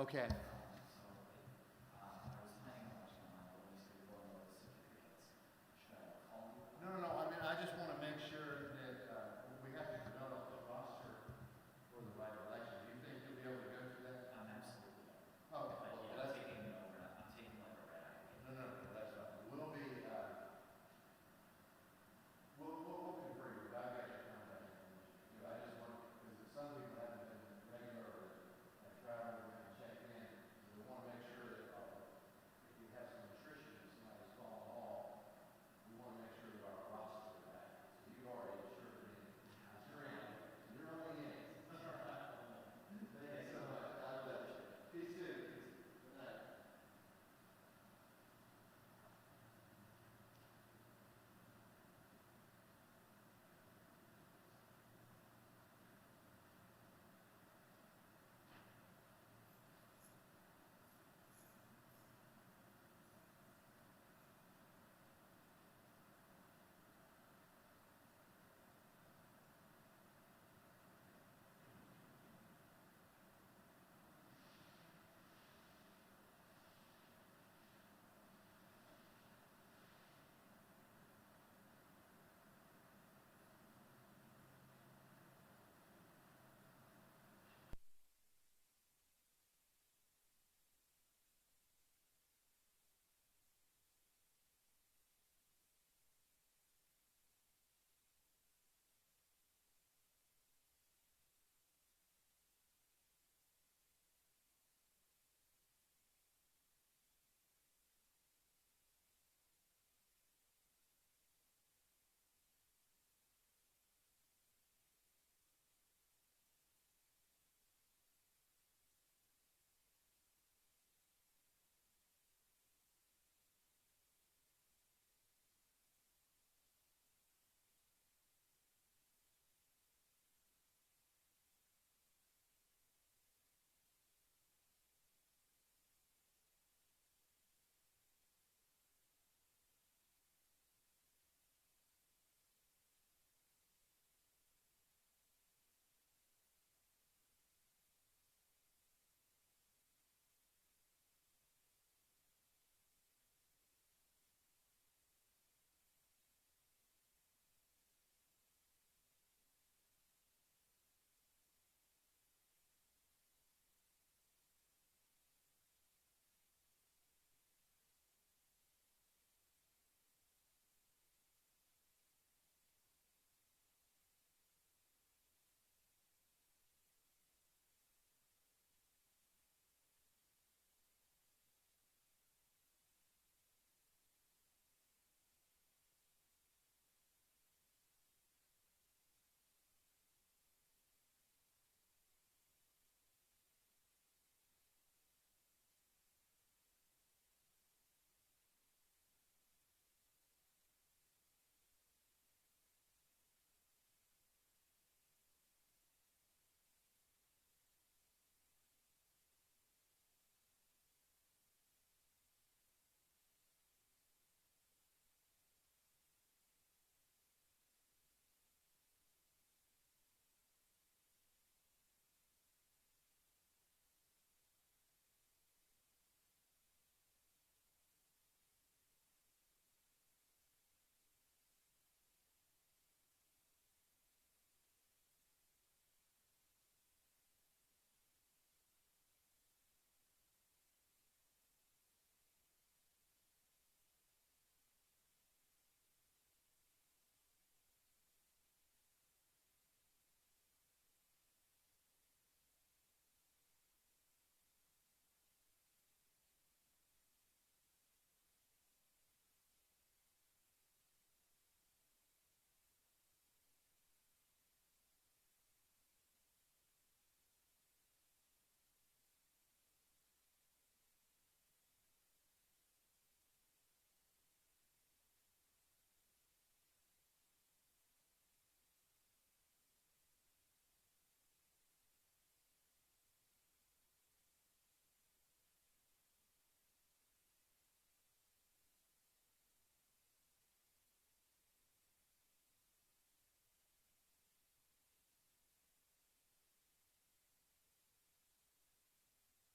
Okay.